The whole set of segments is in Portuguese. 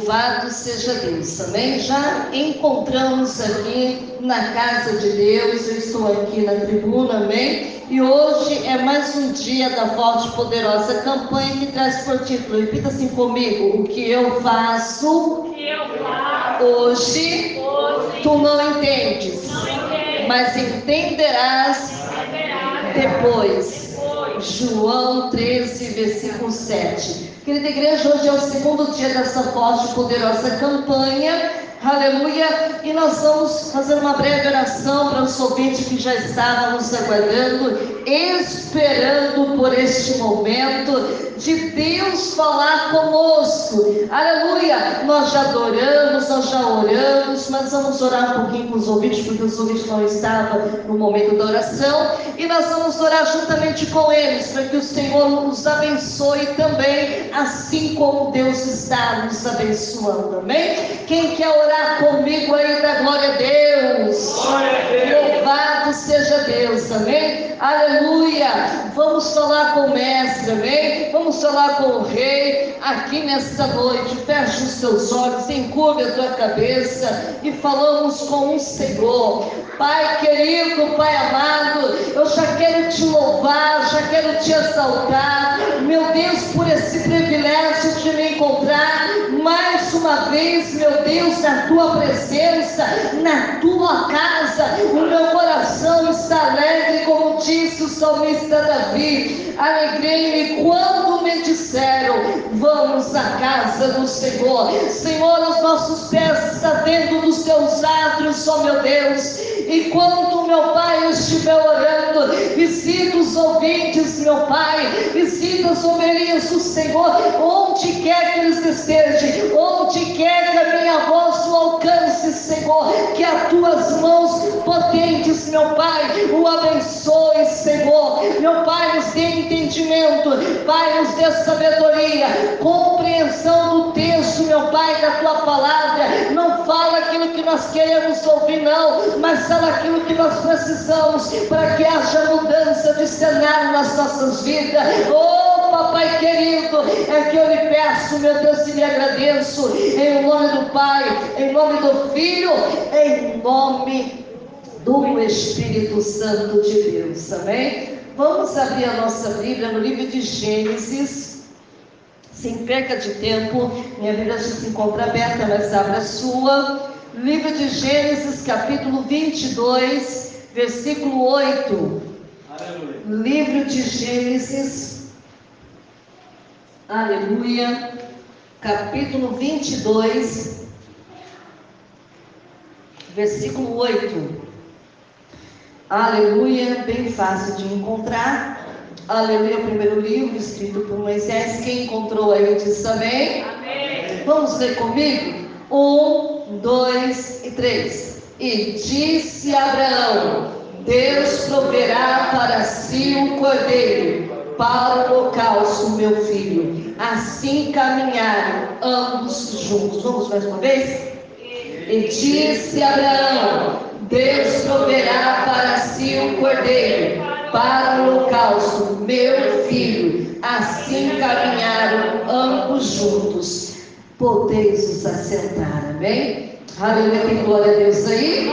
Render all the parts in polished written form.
Louvado seja Deus, amém? Já encontramos aqui na casa de Deus, eu estou aqui na tribuna, amém? E hoje é mais um dia da Forte e Poderosa campanha que traz por título, repita assim comigo: o que eu faço, hoje tu não entendes, mas entenderás depois. João 13, versículo 7. Querida igreja, hoje é o segundo dia dessa forte e poderosa campanha, aleluia, e nós vamos fazer uma breve oração para os ouvintes que já estavam nos aguardando, esperando por este momento de Deus falar conosco, aleluia. Nós já adoramos, nós já oramos, mas vamos orar um pouquinho com os ouvintes, porque os ouvintes não estavam no momento da oração, e nós vamos orar juntamente com eles, para que o Senhor nos abençoe também, assim como Deus está nos abençoando, amém? Quem quer orar comigo aí, da glória a Deus? Glória a Deus. Louvado seja Deus, amém? Aleluia. Vamos falar com o mestre, amém? Vamos falar com o rei aqui nesta noite. Feche os teus olhos, encurve a tua cabeça e falamos com o Senhor. Pai querido, Pai amado, eu já quero te louvar, já quero te exaltar, meu Deus, por esse privilégio de me encontrar mais uma vez, meu Deus, na tua presença, na tua casa. O meu coração está alegre, como disse o salmista Davi. Alegrei-me quando me disseram: vamos à casa do Senhor. Senhor, os nossos pés estão dentro dos teus átrios, ó meu Deus. Enquanto, meu Pai, eu estiver orando, visita os ouvintes, meu Pai, visita as ovelhas do Senhor, onde quer que eles estejam, onde quer que a minha voz o alcance, Senhor, que as tuas mãos potentes, meu Pai, o abençoe, Senhor. Meu Pai, nos dê entendimento, Pai, nos dê sabedoria, compreensão do texto, meu Pai, da tua palavra. Não fala aquilo que nós queremos ouvir, não, mas fala aquilo que nós precisamos para que haja mudança de cenário nas nossas vidas. Oh, papai querido, é que eu lhe peço, meu Deus, e lhe agradeço, em nome do Pai, em nome do Filho, em nome do Espírito Santo de Deus, amém? Vamos abrir a nossa Bíblia no livro de Gênesis, sem perca de tempo. Minha Bíblia já se encontra aberta, mas abra a sua. Livro de Gênesis, capítulo 22, versículo 8. Aleluia. Livro de Gênesis, aleluia, capítulo 22, versículo 8. Aleluia, bem fácil de encontrar. Aleluia, o primeiro livro escrito por Moisés. Quem encontrou aí diz amém? Amém. Vamos ler comigo? 1, 2 e 3. E disse Abraão: Deus proverá para si um cordeiro para o holocausto, meu filho. Assim caminharam ambos juntos. Vamos mais uma vez? E disse Abraão: Deus proverá para si um cordeiro para o holocausto, meu filho. Assim caminharam ambos juntos. Podeis os assentar, amém? Aleluia, tem glória a Deus aí?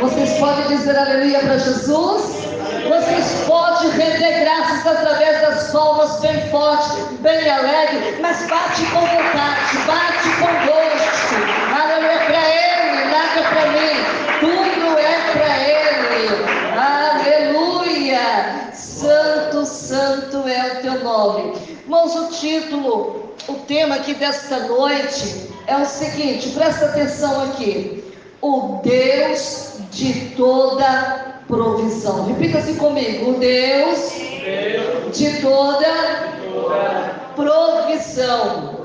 Vocês podem dizer aleluia para Jesus? Vocês podem render graças através das palmas, bem forte, bem alegre, mas bate com vontade, bate com gosto. Aleluia, para Ele, nada para mim, tudo é para Ele. Aleluia, santo, santo é o teu nome. Irmãos, o título, o tema aqui desta noite é o seguinte, presta atenção aqui: o Deus de toda provisão. Repita assim comigo: o Deus de toda provisão.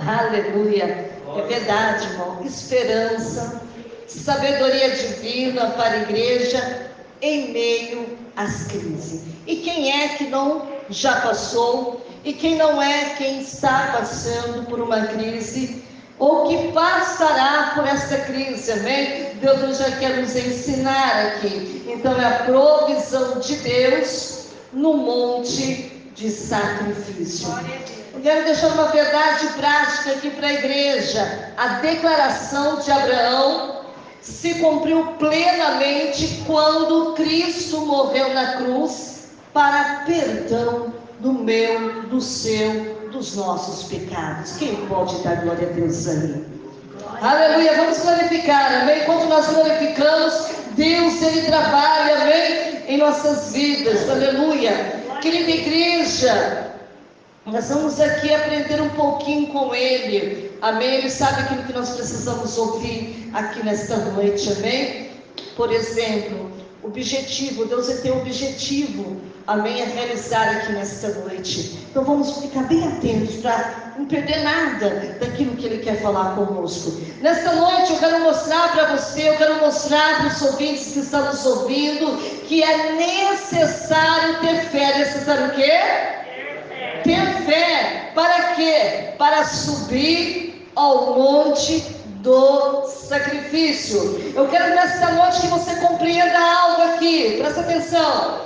Aleluia, é verdade, irmão. Esperança, sabedoria divina para a igreja em meio às crises. E quem é que não já passou? E quem não é, quem está passando por uma crise, ou que passará por essa crise, amém? Deus já quer nos ensinar aqui. Então é a provisão de Deus no monte de sacrifício. Eu quero deixar uma verdade prática aqui para a igreja. A declaração de Abraão se cumpriu plenamente quando Cristo morreu na cruz para perdão do meu, do seu, dos nossos pecados. Quem pode dar glória a Deus aí? Aleluia, vamos glorificar, amém? Quando nós glorificamos, Deus, Ele trabalha, amém? Em nossas vidas, aleluia. Querida igreja, nós vamos aqui aprender um pouquinho com Ele, amém? Ele sabe aquilo que nós precisamos ouvir aqui nesta noite, amém? Por exemplo, objetivo, Deus tem um objetivo, amém, a realizar aqui nesta noite. Então vamos ficar bem atentos para não perder nada daquilo que Ele quer falar conosco. Nesta noite eu quero mostrar para você, eu quero mostrar para os ouvintes que estão nos ouvindo, que é necessário ter fé. Necessário o quê? Ter fé. Para quê? Para subir ao monte do sacrifício. Eu quero nesta noite que você compreenda algo aqui, presta atenção,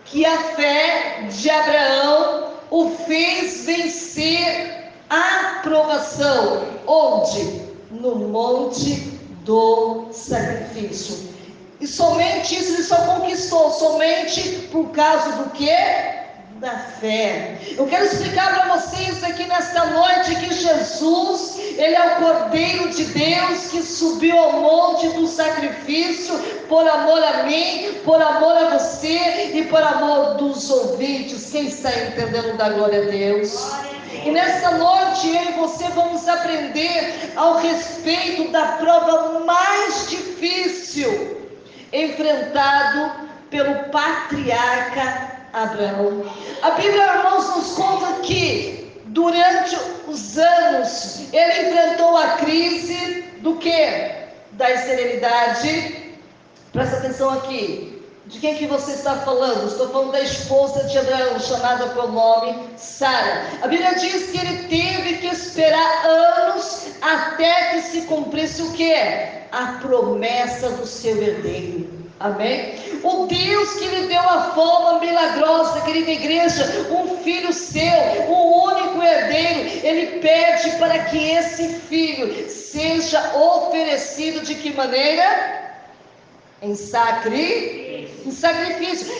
que a fé de Abraão o fez vencer a provação. Onde? No monte do sacrifício. E somente isso ele só conquistou, somente por causa do quê? Da fé. Eu quero explicar para vocês aqui nesta noite que Jesus, Ele é o Cordeiro de Deus que subiu ao monte do sacrifício por amor a mim, por amor a você e por amor dos ouvintes. Quem está entendendo da glória a Deus? E nesta noite eu e você vamos aprender ao respeito da prova mais difícil enfrentado pelo patriarca Abraão. A Bíblia, irmãos, nos conta que durante os anos ele enfrentou a crise do quê? Da esterilidade. Presta atenção aqui. De quem que você está falando? Estou falando da esposa de Abraão, chamada pelo nome Sara. A Bíblia diz que ele teve que esperar anos até que se cumprisse o quê? A promessa do seu herdeiro. Amém? O Deus que lhe deu a forma milagrosa, querida igreja, um filho seu, o único herdeiro, Ele pede para que esse filho seja oferecido de que maneira? Em sacrifício.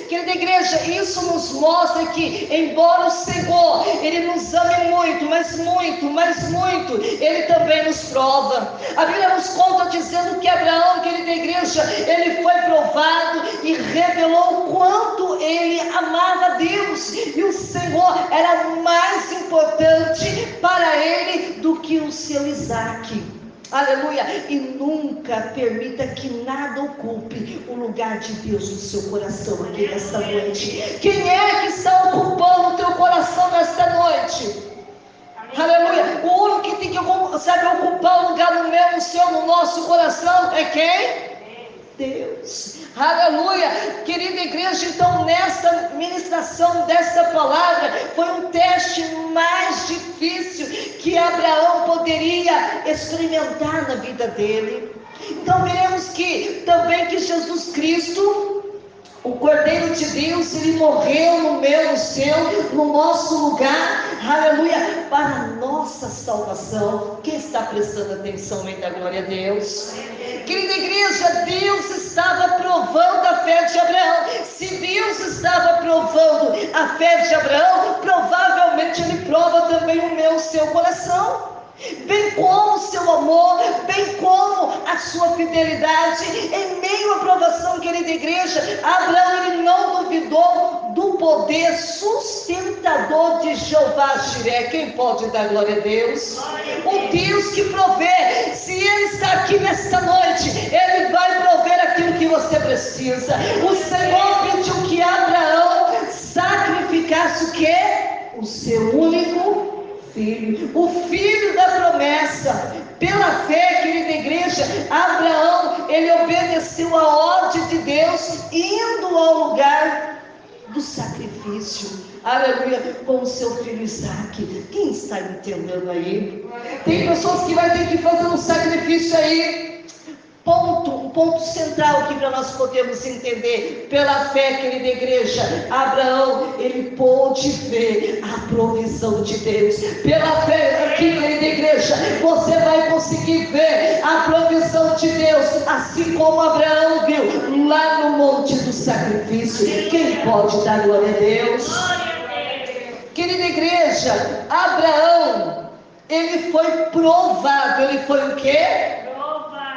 Querida igreja, isso nos mostra que, embora o Senhor, Ele nos ame muito, mas muito, mas muito, Ele também nos prova. A Bíblia nos conta dizendo que Abraão, querida igreja, ele foi provado e revelou o quanto ele amava Deus, e o Senhor era mais importante para ele do que o seu Isaque. Aleluia, e nunca permita que nada ocupe o lugar de Deus no seu coração aqui nesta noite. Quem é que está ocupando o teu coração nesta noite? Aleluia, o único que tem que ocupar o lugar no meu, no seu, no nosso coração é quem? Deus. Aleluia, querida igreja, então nesta ministração desta palavra foi um teste mais difícil que Abraão poderia experimentar na vida dele. Então veremos que também que Jesus Cristo, o Cordeiro de Deus, Ele morreu no meu, no seu, no nosso lugar, aleluia, para a nossa salvação. Quem está prestando atenção aí da glória a Deus? Querida igreja, Deus estava provando a fé de Abraão. Se Deus estava provando a fé de Abraão, provavelmente Ele prova também o meu, o seu coração. Bem como o seu amor, bem como a sua fidelidade. Em meio à provação, querida igreja, Abraão ele não duvidou do poder sustentador de Jeová Jiré. Quem pode dar glória a Deus? O Deus que provê. Se Ele está aqui nesta noite, Ele vai prover aquilo que você precisa. O Senhor pediu que Abraão sacrificasse o quê? O seu único filho, o filho da promessa. Pela fé, querida igreja, Abraão, ele obedeceu a ordem de Deus, indo ao lugar do sacrifício, aleluia, com o seu filho Isaque. Quem está entendendo aí? Tem pessoas que vai ter que fazer um sacrifício aí, ponto, ponto central aqui para nós podermos entender, pela fé, querida igreja, Abraão, ele pôde ver a provisão de Deus. Pela fé aqui, querida igreja, você vai conseguir ver a provisão de Deus, assim como Abraão viu lá no monte do sacrifício. Quem pode dar glória a Deus? Querida igreja, Abraão, ele foi provado. Ele foi o quê?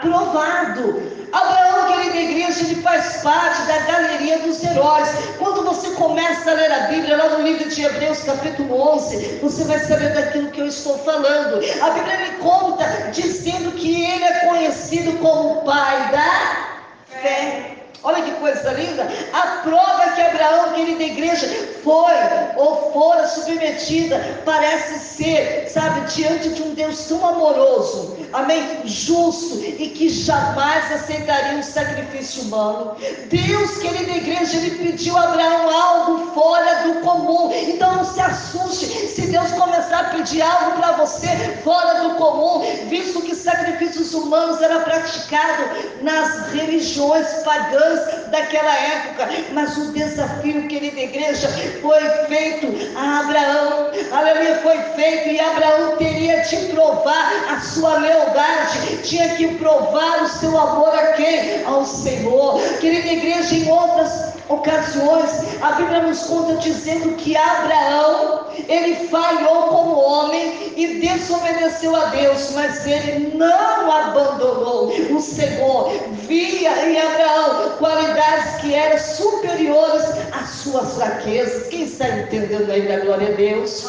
Provado. Abraão, querida igreja, ele faz parte da galeria dos heróis. Quando você começa a ler a Bíblia, lá no livro de Hebreus, capítulo 11, você vai saber daquilo que eu estou falando. A Bíblia me conta dizendo que ele é conhecido como o pai da fé. Olha que coisa linda. A prova que Abraão, querida igreja, foi ou fora submetida, parece ser, sabe, diante de um Deus tão amoroso, amém, justo, e que jamais aceitaria um sacrifício humano. Deus, querida igreja, ele pediu a Abraão algo fora do comum. Então não se assuste se Deus começar a pedir algo para você fora do comum, visto que sacrifícios humanos eram praticados nas religiões pagãs daquela época. Mas o desafio, querida igreja, foi feito a Abraão. Aleluia, foi feito, e Abraão teria de provar a sua lealdade, tinha que provar o seu amor a quem? Ao Senhor. Querida igreja, em outras ocasiões, a Bíblia nos conta dizendo que Abraão, ele falhou como homem e desobedeceu a Deus, mas ele não abandonou o Senhor. Via em Abraão qualidades que eram superiores às suas fraquezas. Quem está entendendo aí da glória a Deus?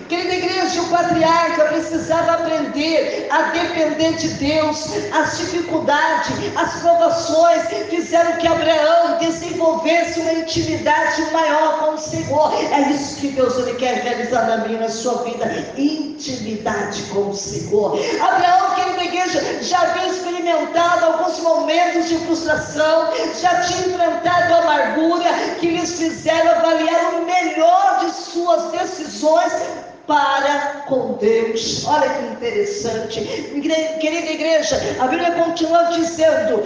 Querida igreja, o patriarca precisava aprender a depender de Deus. As dificuldades, as provações fizeram que Abraão desenvolvesse uma intimidade maior com o Senhor. É isso que Deus ele quer realizar na minha e na sua vida: intimidade com o Senhor. Abraão, querida igreja, já havia experimentado alguns momentos de frustração, já tinha enfrentado a amargura que lhes fizeram avaliar o melhor de suas decisões para com Deus. Olha que interessante, querida igreja, a Bíblia continua dizendo,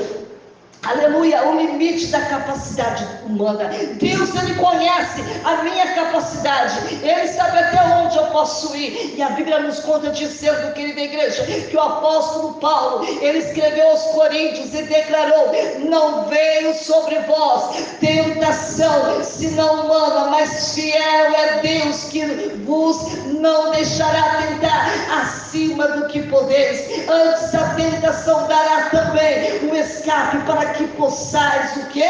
aleluia, o limite da capacidade humana. Deus, ele conhece a minha capacidade, ele sabe até onde eu posso ir. E a Bíblia nos conta dizendo, querida igreja, que o apóstolo Paulo, ele escreveu aos Coríntios e declarou: não veio sobre vós tentação senão humana, mas fiel é Deus que vos não deixará tentar acima do que podeis. Antes a tentação dará também o escape para que possais o que?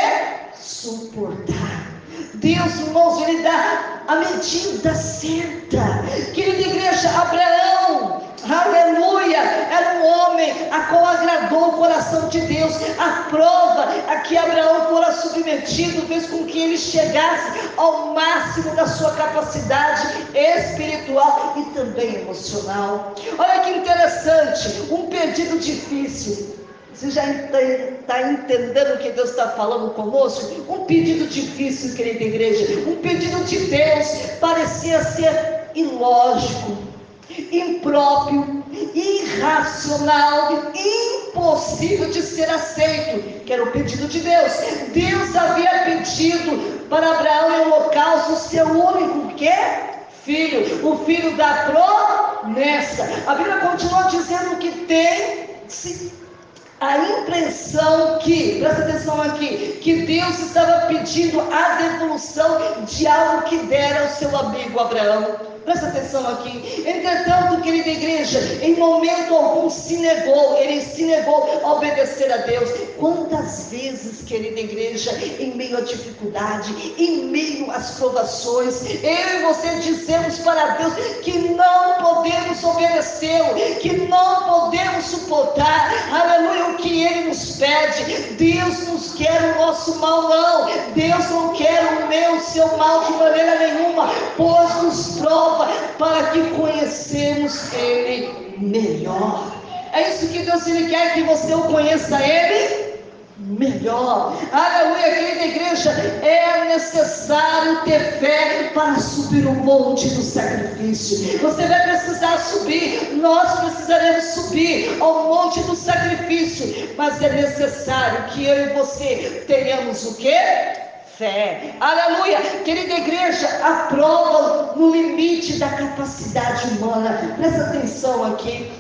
Suportar. Deus, irmãos, ele dá a medida certa. Querida igreja, Abraão, aleluia, era um homem a qual agradou o coração de Deus. A prova a que Abraão fora submetido fez com que ele chegasse ao máximo da sua capacidade espiritual e também emocional. Olha que interessante, um pedido difícil. Você já está entendendo o que Deus está falando conosco? Um pedido difícil, querida igreja, um pedido de Deus parecia ser ilógico, impróprio, irracional, impossível de ser aceito, que era o pedido de Deus. Deus havia pedido para Abraão em holocausto o seu único quê? Filho, o filho da promessa. A Bíblia continua dizendo que tem a impressão que, presta atenção aqui, que Deus estava pedindo a devolução de algo que dera ao seu amigo Abraão. Presta atenção aqui. Entretanto, querida igreja, em momento algum ele se negou a obedecer a Deus. Quantas vezes, querida igreja, em meio à dificuldade, em meio às provações, eu e você dizemos para Deus que não podemos obedecê-lo, que não podemos suportar, aleluia, o que Ele nos pede. Deus nos quer o nosso mal, não. Deus não quer o meu, o seu mal de maneira nenhuma, pois nos prova para que conhecemos Ele melhor. É isso que Deus ele quer, que você o conheça Ele melhor. Aleluia, querida igreja, é necessário ter fé para subir o monte do sacrifício. Você vai precisar subir, nós precisaremos subir ao monte do sacrifício, mas é necessário que eu e você tenhamos o quê? Fé. Aleluia, querida igreja, a prova no limite da capacidade humana. Presta atenção aqui.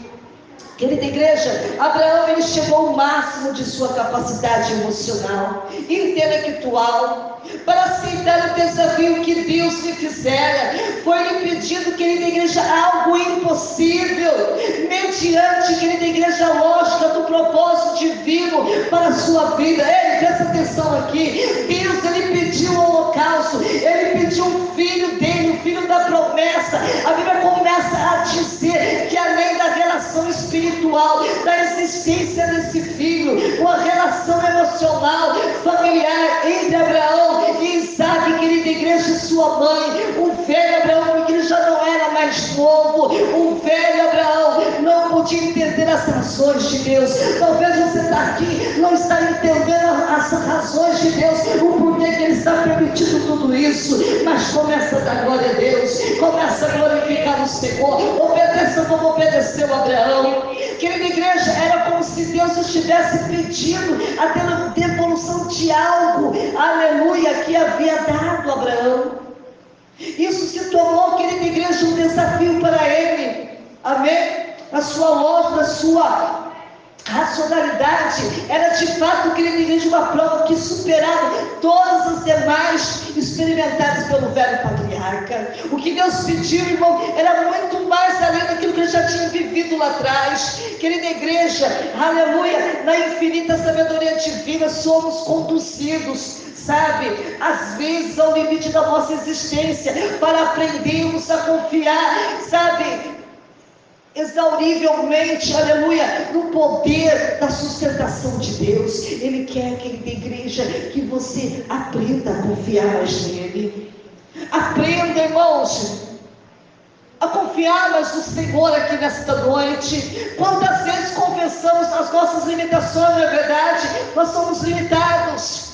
Querida igreja, Abraão, ele chegou ao máximo de sua capacidade emocional, intelectual, para aceitar o desafio que Deus lhe fizera. Foi-lhe pedido, querida igreja, algo impossível, mediante, querida igreja, a lógica do propósito divino para a sua vida. Ei, presta atenção aqui. Deus, ele pediu o holocausto, ele pediu um filho dele, o filho da promessa. A Bíblia começa a dizer que além da relação espiritual, da existência desse filho, uma relação emocional, familiar entre Abraão e Isaac, querida igreja, e sua mãe. O velho Abraão, porque ele já não era mais novo, o velho Abraão não podia entender as razões de Deus. Talvez você está aqui, não está entendendo as razões de Deus, o porquê que ele está permitindo tudo isso, mas começa a dar glória a Deus, começa a glorificar o Senhor, obedeça como obedeceu Abraão. Querida igreja, era como se Deus estivesse pedindo a devolução de algo, aleluia, que havia dado a Abraão. Isso se tornou, querida igreja, um desafio para ele, amém? A sua lógica, a sua racionalidade era de fato, querida igreja, uma prova que superava todas as demais experimentadas pelo velho patriarca. O que Deus pediu, irmão, era muito mais além daquilo que ele já tinha vivido lá atrás. Querida igreja, aleluia, na infinita sabedoria divina somos conduzidos, sabe, às vezes ao limite da nossa existência, para aprendermos a confiar, sabe, exaurivelmente, aleluia, no poder da sustentação de Deus. Ele quer, querida igreja, que você aprenda a confiar mais nele. Aprenda, irmãos, a confiar mais no Senhor aqui nesta noite. Quantas vezes confessamos as nossas limitações, não é verdade? Nós somos limitados.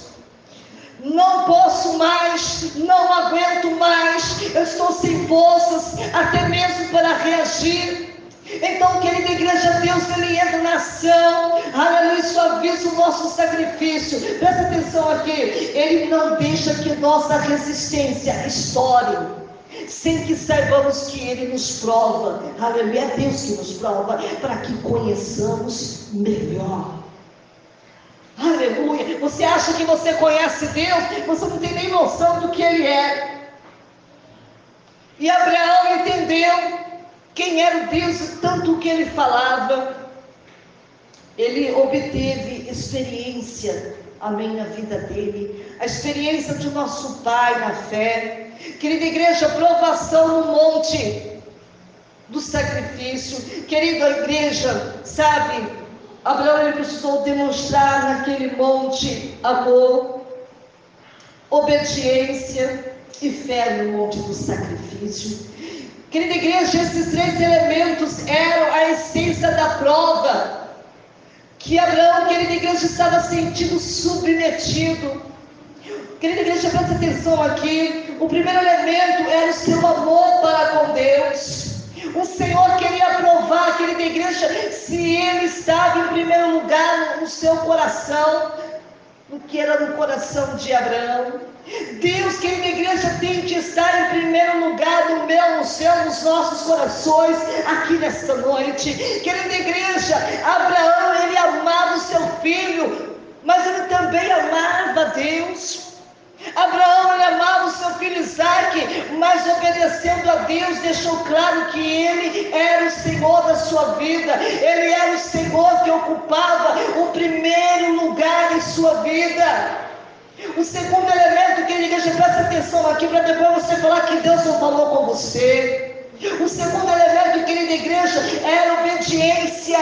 Não posso mais, não aguento mais, eu estou sem forças, até mesmo para reagir. Então, querida igreja, Deus, ele entra na ação, aleluia, suaviza o nosso sacrifício. Presta atenção aqui, ele não deixa que nossa resistência estoure, sem que saibamos que ele nos prova, aleluia, é Deus que nos prova, para que conheçamos melhor. Aleluia, você acha que você conhece Deus, você não tem nem noção do que ele é. E Abraão entendeu quem era o Deus, tanto que ele falava, ele obteve experiência, amém, na vida dele, a experiência de nosso pai na fé. Querida igreja, provação no monte do sacrifício. Querida igreja, sabe, Abraão, ele precisou demonstrar naquele monte amor, obediência e fé no monte do sacrifício. Querida igreja, esses três elementos eram a essência da prova que Abraão, querida igreja, estava sentindo submetido. Querida igreja, presta atenção aqui. O primeiro elemento era o seu amor para com Deus. O Senhor queria provar, querida igreja, se ele estava em primeiro lugar no seu coração, no que era no coração de Abraão. Deus, querida igreja, tem que estar em primeiro lugar no meu, no seu, nos nossos corações, aqui nesta noite. Querida igreja, Abraão, ele amava o seu filho, mas ele também amava a Deus. Abraão, ele amava o seu filho Isaac, mas obedecendo a Deus, deixou claro que ele era o Senhor da sua vida, ele era o Senhor que ocupava o primeiro lugar em sua vida. O segundo elemento, querida igreja, presta atenção aqui, para depois você falar que Deus não falou com você. O segundo elemento, querida igreja, era obediência.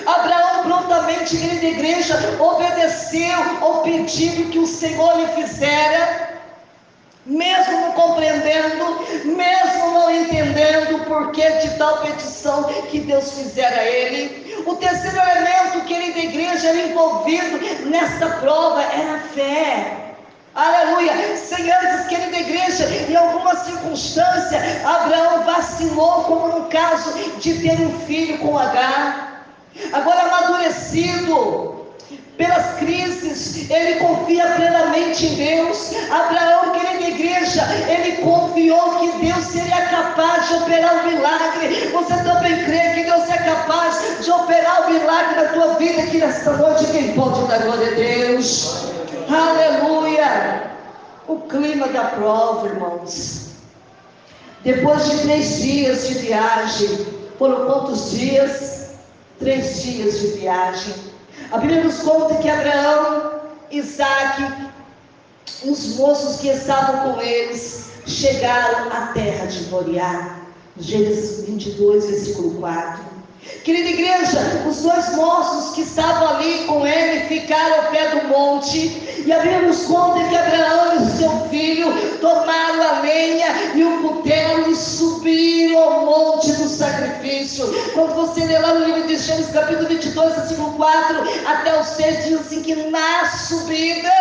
Abraão prontamente, querida igreja, obedeceu ao pedido que o Senhor lhe fizera, mesmo não compreendendo, mesmo não entendendo o porquê de tal petição que Deus fizera a ele. O terceiro elemento, querida igreja, era envolvido nessa prova era a fé. Aleluia. Sem antes, querida igreja, em alguma circunstância, Abraão vacilou, como no caso de ter um filho com Agar. Agora amadurecido pelas crises, ele confia plenamente em Deus. Abraão, querida igreja, ele confiou que Deus seria capaz de operar um milagre. Você também crê que Deus é capaz de operar o milagre na tua vida aqui nesta noite? Quem pode dar glória a Deus? Aleluia. O clima da prova, irmãos. Depois de 3 dias de viagem, foram quantos dias? 3 dias de viagem. A Bíblia nos conta que Abraão, Isaque, os moços que estavam com eles, chegaram à terra de Moriá. Gênesis 22, versículo 4. Querida igreja, os 2 moços que estavam ali com ele ficaram ao pé do monte. E a Bíblia nos conta que Abraão e seu filho tomaram a lenha e o cutelo e subiram ao monte do sacrifício. Quando você lê lá no livro de Gênesis, capítulo 22, versículo 4 até o 6, diz assim que na subida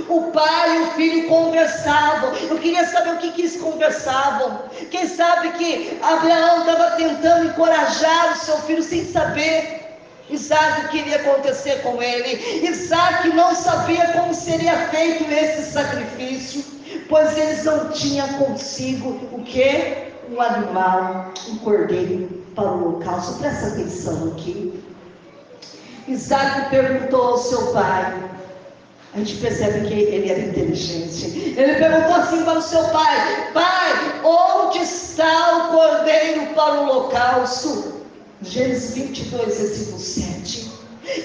o pai e o filho conversavam. Eu queria saber o que eles conversavam. Quem sabe que Abraão estava tentando encorajar o seu filho sem saber Isaque o que iria acontecer com ele. Isaque não sabia como seria feito esse sacrifício, pois eles não tinham consigo o que? Um animal, um cordeiro para o holocausto. Presta atenção aqui. Isaque perguntou ao seu pai. A gente percebe que ele era inteligente. Ele perguntou assim para o seu pai: pai, onde está o cordeiro para o holocausto? Gênesis 22, versículo 7.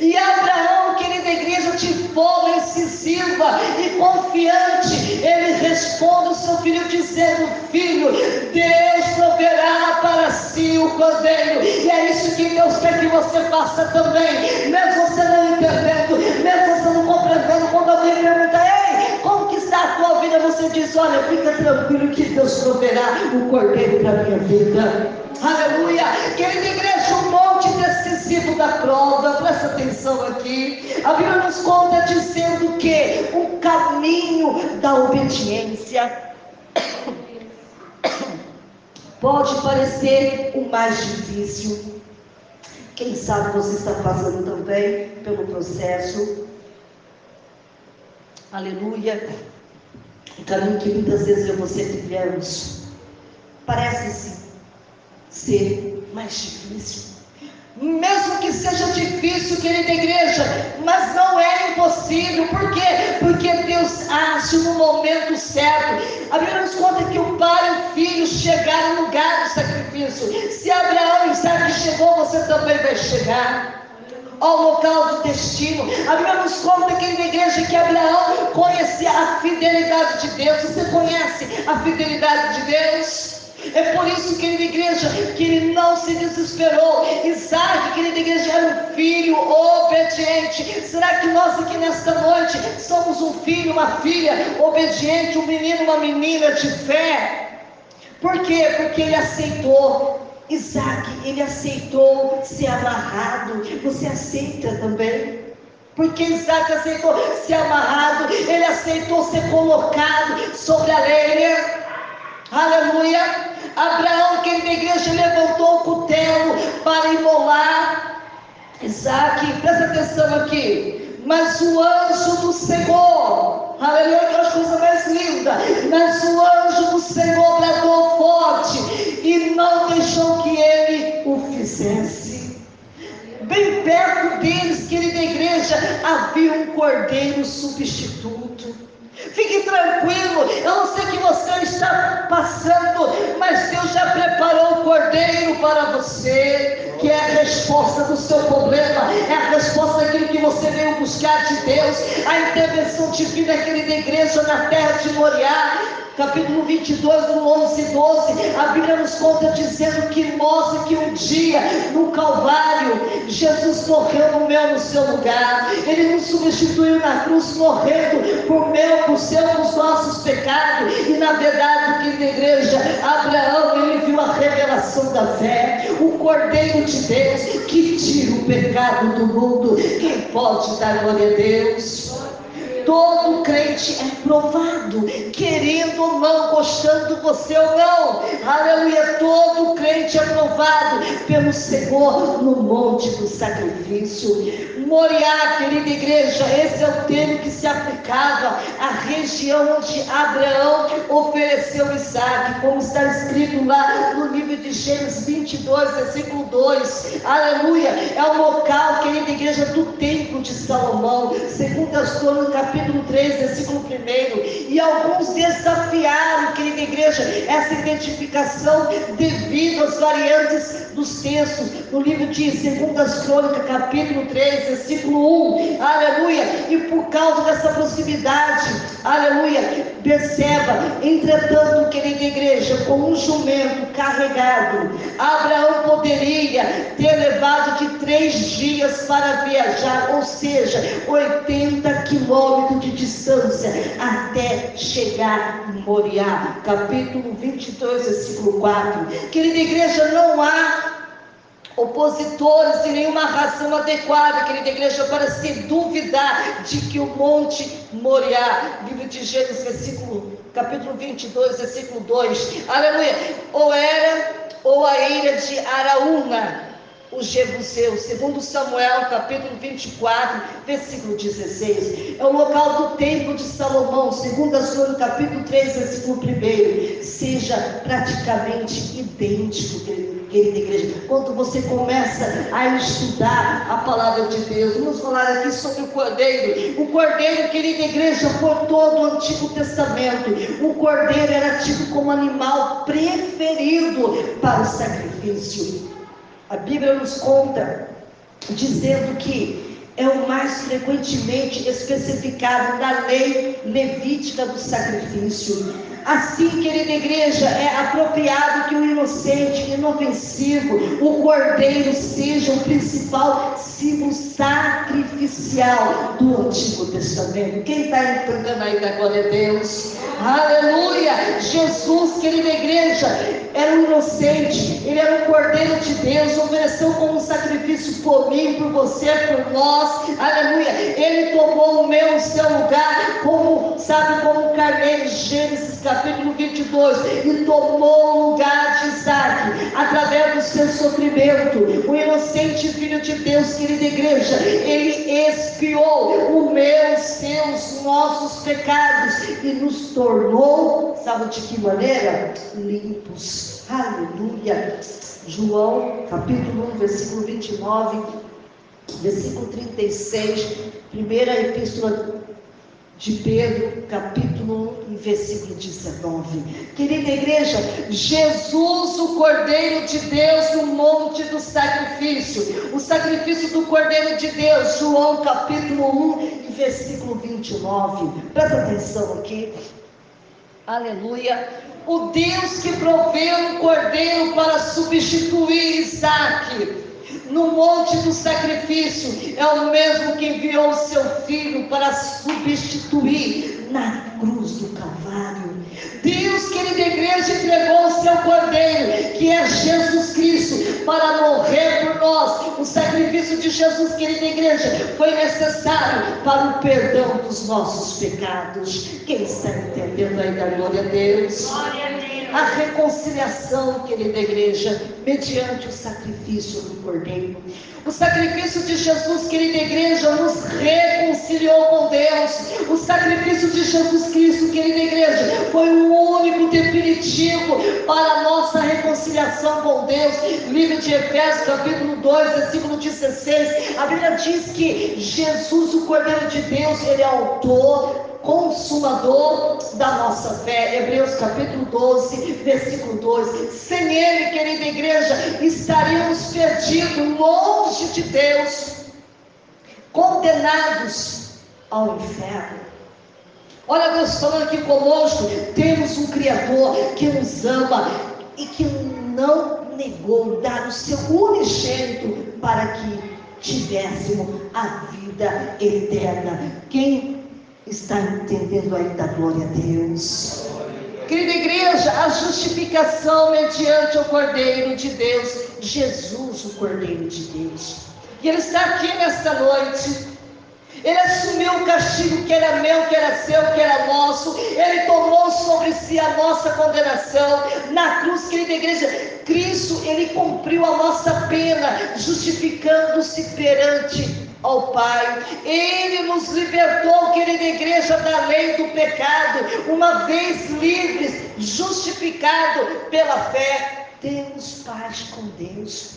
E Abraão, querida igreja, de forma incisiva e confiante, ele responde ao seu filho dizendo: filho, Deus proverá para si o cordeiro. E é isso que Deus quer que você faça também. Mesmo você não entendendo, mesmo você não compreendendo, quando alguém pergunta: ei, como que está a tua vida? Você diz: olha, fica tranquilo que Deus proverá o cordeiro para a minha vida. Aleluia. Querida igreja, um monte decisivo da prova. Presta atenção aqui. A Bíblia nos conta dizendo que o caminho da obediência pode parecer o mais difícil. Quem sabe você está passando também pelo processo. Aleluia. O caminho que muitas vezes eu e você vivemos parece ser mais difícil. Mesmo que seja difícil, querida igreja, mas não é impossível. Por quê? Porque Deus age no momento certo. A Bíblia nos conta que o pai e o filho chegaram no lugar do sacrifício. Se Abraão e Isaque chegou, você também vai chegar ao local do destino. A Bíblia nos conta, querida igreja, que Abraão conhecia a fidelidade de Deus. Você conhece a fidelidade de Deus? É por isso, querida igreja, que ele não se desesperou. Isaque, querida igreja, era um filho obediente. Será que nós aqui nesta noite somos um filho, uma filha obediente, um menino, uma menina de fé? Por quê? Porque ele aceitou. Isaque, ele aceitou ser amarrado. Você aceita também? Porque Isaque aceitou ser amarrado. Ele aceitou ser colocado sobre a lenha. Aleluia. Abraão, querida igreja, levantou o cutelo para imolar Isaque. Presta atenção aqui. Mas o anjo do Senhor, aleluia, que é a coisa mais linda, mas o anjo do Senhor bradou forte e não deixou que ele o fizesse. Bem perto deles, querida igreja, havia um cordeiro substituto. Fique tranquilo, eu não sei o que você está passando, mas Deus já preparou o cordeiro para você, que é a resposta do seu problema, é a resposta daquilo que você veio buscar de Deus, a intervenção divina, querida igreja, na terra de Moriá. capítulo 22, no 11 e 12, a Bíblia nos conta dizendo que mostra que um dia, no Calvário, Jesus morreu no meu, no seu lugar. Ele nos substituiu na cruz, morrendo por meu, por seu, por nossos pecados. E na verdade, querida igreja, Abraão, ele viu a revelação da fé, o Cordeiro de Deus que tira o pecado do mundo. Quem pode dar glória a Deus? Todo crente é provado, querendo ou não, gostando você ou não, aleluia. Todo crente é provado pelo Senhor no monte do sacrifício. Moriá, querida igreja, esse é o termo que se aplicava à região onde Abraão ofereceu Isaac, como está escrito lá no livro de Gênesis 22, versículo 2, aleluia. É o local, querida igreja, do templo de Salomão, segundo as Crônicas, capítulo 3, versículo 1. E alguns desafiaram, querida igreja, essa identificação devido às variantes dos textos, no livro de segundo as Crônicas, capítulo 3, versículo 1, aleluia. E por causa dessa proximidade, aleluia, perceba, entretanto, querida igreja, com um jumento carregado, Abraão poderia ter levado de 3 dias para viajar, ou seja, 80 quilômetros de distância até chegar em Moriá, capítulo 22, versículo 4. Querida igreja, não há opositores e nenhuma razão adequada, querida igreja, para se duvidar de que o monte Moriá, livro de Gênesis, capítulo 22, versículo 2, aleluia, ou a ilha de Araúna, o Jebuseu, segundo Samuel, capítulo 24, versículo 16, é o local do templo de Salomão, segundo a sua, no capítulo 3, versículo 1, seja praticamente idêntico, querida igreja. Quando você começa a estudar a palavra de Deus, vamos falar aqui sobre o cordeiro, querida igreja, por todo o Antigo Testamento, o cordeiro era tido como animal preferido para o sacrifício. A Bíblia nos conta, dizendo que é o mais frequentemente especificado na lei levítica do sacrifício. Assim, querida igreja, é apropriado que o inocente, inofensivo, o cordeiro seja o principal símbolo sacrificial do Antigo Testamento. Quem está entendendo aí da glória a Deus? Aleluia! Jesus, querida igreja, era um inocente, ele era um cordeiro de Deus, ofereceu como um sacrifício por mim, por você, por nós, aleluia. Ele tomou o meu, o seu lugar, como um carneiro, Gênesis capítulo 22, e tomou o lugar de Isaac, através do seu sofrimento. O inocente Filho de Deus, querida igreja, ele expiou o meu, os seus, nossos pecados, e nos tornou, sabe de que maneira? Limpos. Aleluia. João capítulo 1, versículo 29, versículo 36, primeira epístola de Pedro, capítulo 1, versículo 19. Querida igreja, Jesus, o Cordeiro de Deus, no monte do sacrifício, o sacrifício do Cordeiro de Deus, João capítulo 1, versículo 29. Presta atenção aqui. Aleluia. O Deus que proveu um cordeiro para substituir Isaac no monte do sacrifício é o mesmo que enviou o seu filho para substituir na cruz do Calvário. Deus, querida igreja, entregou o seu cordeiro, que é Jesus Cristo, para morrer por nós. O sacrifício de Jesus, querida igreja, foi necessário para o perdão dos nossos pecados. Quem está entendendo aí da glória a Deus? Glória a Deus. A reconciliação, querida igreja, mediante o sacrifício do cordeiro. O sacrifício de Jesus, querida igreja, nos reconciliou com Deus. O sacrifício de Jesus Cristo, querida igreja, foi o único definitivo para a nossa reconciliação com Deus. Livro de Efésios, capítulo 2, versículo 16, a Bíblia diz que Jesus, o Cordeiro de Deus, ele é autor, consumador da nossa fé. Hebreus capítulo 12, versículo 2. Sem ele, querida igreja, estaríamos perdidos, longe de Deus, condenados ao inferno. Olha Deus falando aqui conosco, temos um Criador que nos ama e que não negou dar o seu unigênito para que tivéssemos a vida eterna. Quem está entendendo aí da glória a Deus? Querida igreja, a justificação mediante o Cordeiro de Deus, Jesus, o Cordeiro de Deus. E Ele está aqui nesta noite. Ele assumiu o castigo que era meu, que era seu, que era nosso. Ele tomou sobre si a nossa condenação. Na cruz, querida igreja, Cristo, Ele cumpriu a nossa pena, justificando-se perante ao Pai. Ele nos libertou, querida igreja, da lei do pecado. Uma vez livres, justificado pela fé, temos paz com Deus.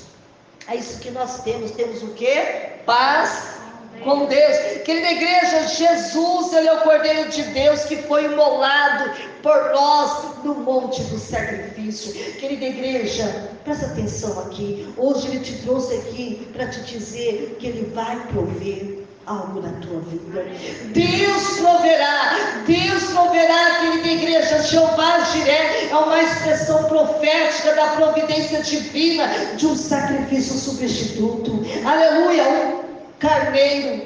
É isso que nós temos. Temos o quê? Paz com Deus. Querida igreja, Jesus, Ele é o Cordeiro de Deus que foi imolado por nós no monte do sacrifício. Querida igreja, presta atenção aqui. Hoje Ele te trouxe aqui para te dizer que Ele vai prover algo na tua vida. Deus proverá, querida igreja. Jeová Jiré é uma expressão profética da providência divina de um sacrifício substituto. Aleluia, carneiro,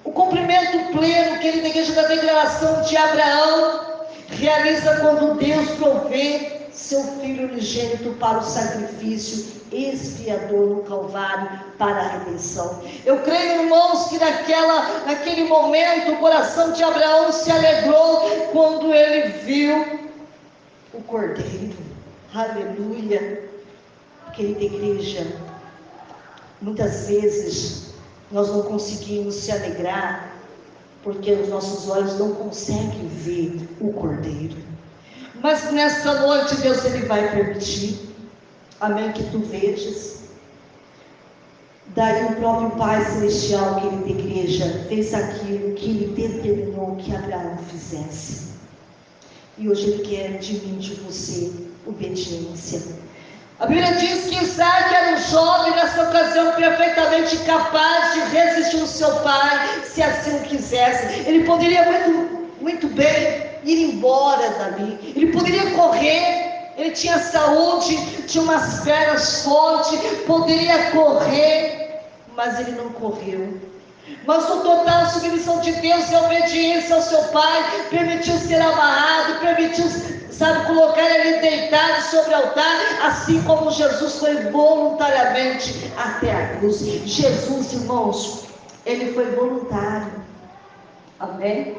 o cumprimento pleno, querida igreja, da declaração de Abraão, realiza quando Deus provê seu Filho unigênito para o sacrifício expiador no Calvário para a redenção. Eu creio, irmãos, que naquele momento o coração de Abraão se alegrou quando ele viu o Cordeiro. Aleluia. Querida igreja, muitas vezes nós não conseguimos se alegrar porque os nossos olhos não conseguem ver o Cordeiro. Mas nesta noite Deus, Ele vai permitir, amém, que tu vejas. Daí o próprio Pai Celestial, querida igreja, fez aquilo que Ele determinou que Abraão fizesse. E hoje Ele quer de mim, de você, obediência. A Bíblia diz que Isaac era um jovem, nessa ocasião, perfeitamente capaz de resistir ao seu pai, se assim o quisesse. Ele poderia muito bem ir embora dali. Ele poderia correr. Ele tinha saúde, tinha umas pernas fortes, poderia correr, mas ele não correu. Mas no total submissão de Deus e obediência ao seu pai, permitiu ser amarrado, permitiu, colocar ele deitado sobre o altar, assim como Jesus foi voluntariamente até a cruz. Jesus, irmãos, Ele foi voluntário, amém?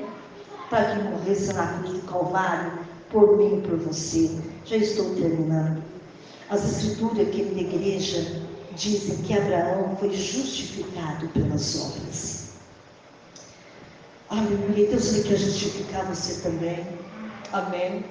Para que morresse na cruz do Calvário, por mim e por você. Já estou terminando. As escrituras, querida igreja, dizem que Abraão foi justificado pelas obras. Aleluia. Deus, Ele quer justificar você também, amém?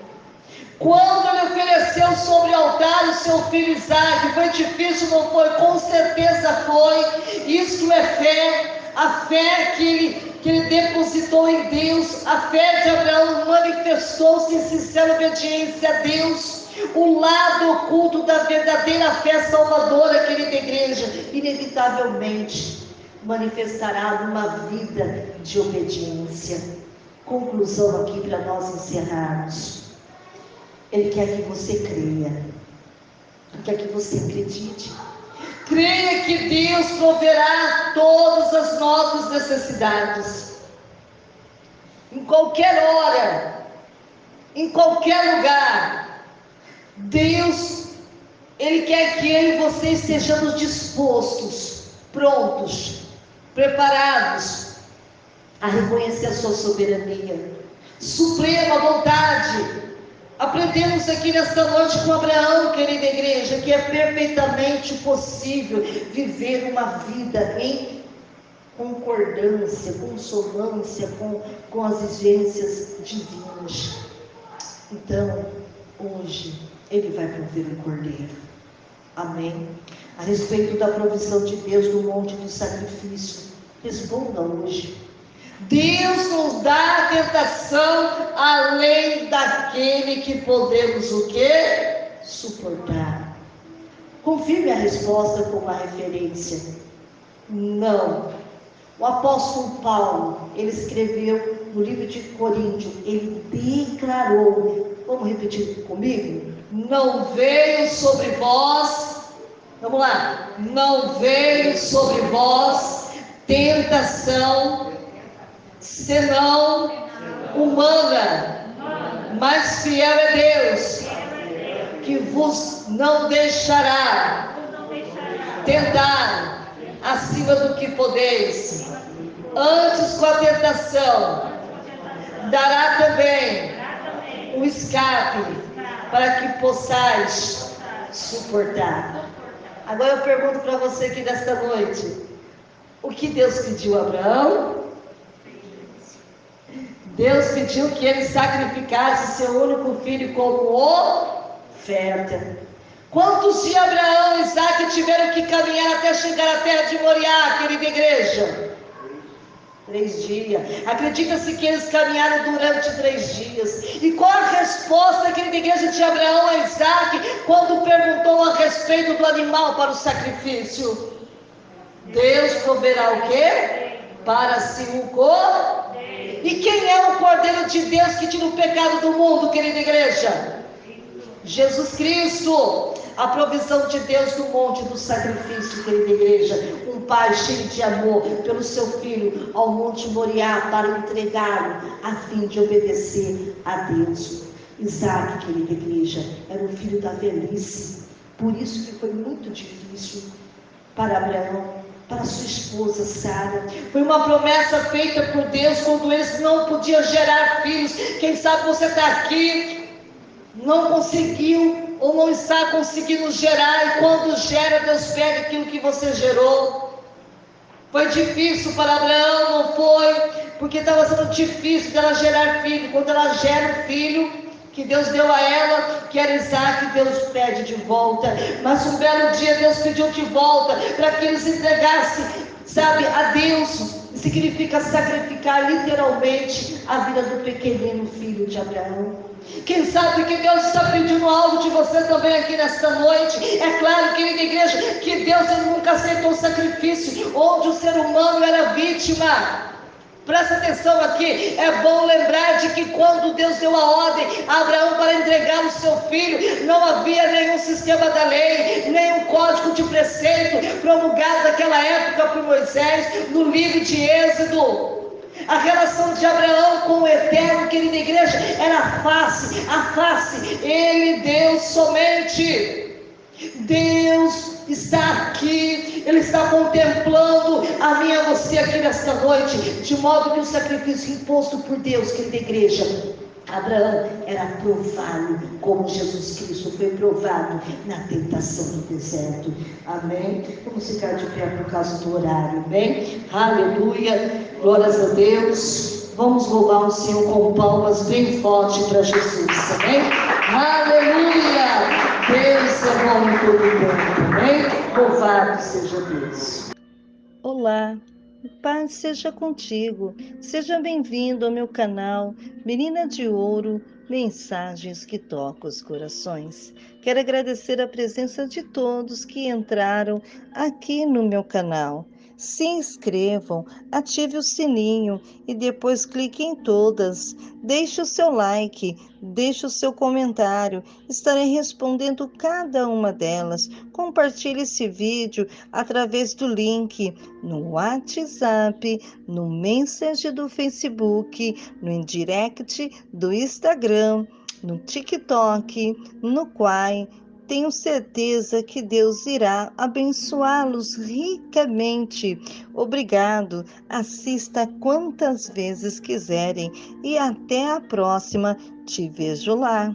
Quando Ele ofereceu sobre o altar o seu filho Isaac, foi difícil, não foi? Com certeza foi. Isso é fé, a fé que ele depositou em Deus. A fé de Abraão manifestou-se em sincera obediência a Deus. O lado oculto da verdadeira fé salvadora, querida igreja, inevitavelmente manifestará numa vida de obediência. Conclusão aqui para nós encerrarmos. Ele quer que você creia, Ele quer que você acredite. Creia que Deus proverá todas as nossas necessidades, em qualquer hora, em qualquer lugar. Deus, Ele quer que eu e você estejamos dispostos, prontos, preparados a reconhecer a sua soberania, suprema vontade. Aprendemos aqui nesta noite com Abraão, querida igreja, que é perfeitamente possível viver uma vida em concordância, consonância com as exigências divinas. Então, hoje, Ele vai prover o Cordeiro. Amém? A respeito da provisão de Deus no monte do sacrifício, responda hoje. Deus nos dá a tentação além daquele que podemos o quê? Suportar. Confirme a resposta com uma referência. Não. O apóstolo Paulo, ele escreveu no livro de Coríntios, ele declarou, vamos repetir comigo? Não veio sobre vós, vamos lá, não veio sobre vós tentação, senão humana, mas fiel é Deus, que vos não deixará tentar acima do que podeis. Antes, com a tentação, dará também um escape para que possais suportar. Agora eu pergunto para você aqui nesta noite: o que Deus pediu a Abraão? Deus pediu que ele sacrificasse seu único filho como oferta. Quantos de Abraão e Isaac tiveram que caminhar até chegar à terra de Moriá, querida igreja? 3 dias. Acredita-se que eles caminharam durante 3 dias. E qual a resposta, querida igreja, de Abraão a Isaac quando perguntou a respeito do animal para o sacrifício? Deus proverá o quê? Para si o cordeiro. E quem é o Cordeiro de Deus que tira o pecado do mundo, querida igreja? Jesus Cristo. A provisão de Deus no monte do sacrifício, querida igreja. Um pai cheio de amor pelo seu filho ao monte Moriá para entregá-lo a fim de obedecer a Deus. Isaac, querida igreja, era o filho da velhice. Por isso que foi muito difícil para Abraão, para sua esposa Sara. Foi uma promessa feita por Deus quando eles não podiam gerar filhos. Quem sabe você está aqui, não conseguiu ou não está conseguindo gerar, e quando gera, Deus pega aquilo que você gerou. Foi difícil para Abraão, não foi? Porque estava sendo difícil dela gerar filho. Quando ela gera um filho que Deus deu a ela, que era Isaac, Deus pede de volta. Mas um belo dia Deus pediu de volta para que eles entregassem, sabe, a Deus. Significa sacrificar literalmente a vida do pequenino filho de Abraão. Quem sabe que Deus está pedindo algo de você também aqui nesta noite? É claro, querida igreja, que Deus nunca aceitou sacrifício onde o ser humano era vítima. Presta atenção aqui, é bom lembrar de que quando Deus deu a ordem a Abraão para entregar o seu filho, não havia nenhum sistema da lei, nenhum código de preceito promulgado naquela época por Moisés, no livro de Êxodo. A relação de Abraão com o Eterno, querida igreja, era face a face, ele, Deus somente. Deus está aqui, Ele está contemplando a mim e a você aqui nesta noite, de modo que o sacrifício imposto por Deus, querida igreja, Abraão era provado, como Jesus Cristo foi provado na tentação do deserto. Amém? Vamos ficar de pé por causa do horário, amém? Aleluia, glórias a Deus. Vamos louvar o Senhor com palmas bem forte para Jesus, amém? Aleluia! Deus é bom em todo tempo, amém? Louvado seja Deus. Olá, paz seja contigo. Seja bem-vindo ao meu canal Menina de Ouro, mensagens que tocam os corações. Quero agradecer a presença de todos que entraram aqui no meu canal. Se inscrevam, ative o sininho e depois clique em todas. Deixe o seu like, deixe o seu comentário. Estarei respondendo cada uma delas. Compartilhe esse vídeo através do link no WhatsApp, no Messenger do Facebook, no Indirect do Instagram, no TikTok, no Quai. Tenho certeza que Deus irá abençoá-los ricamente. Obrigado. Assista quantas vezes quiserem e até a próxima. Te vejo lá.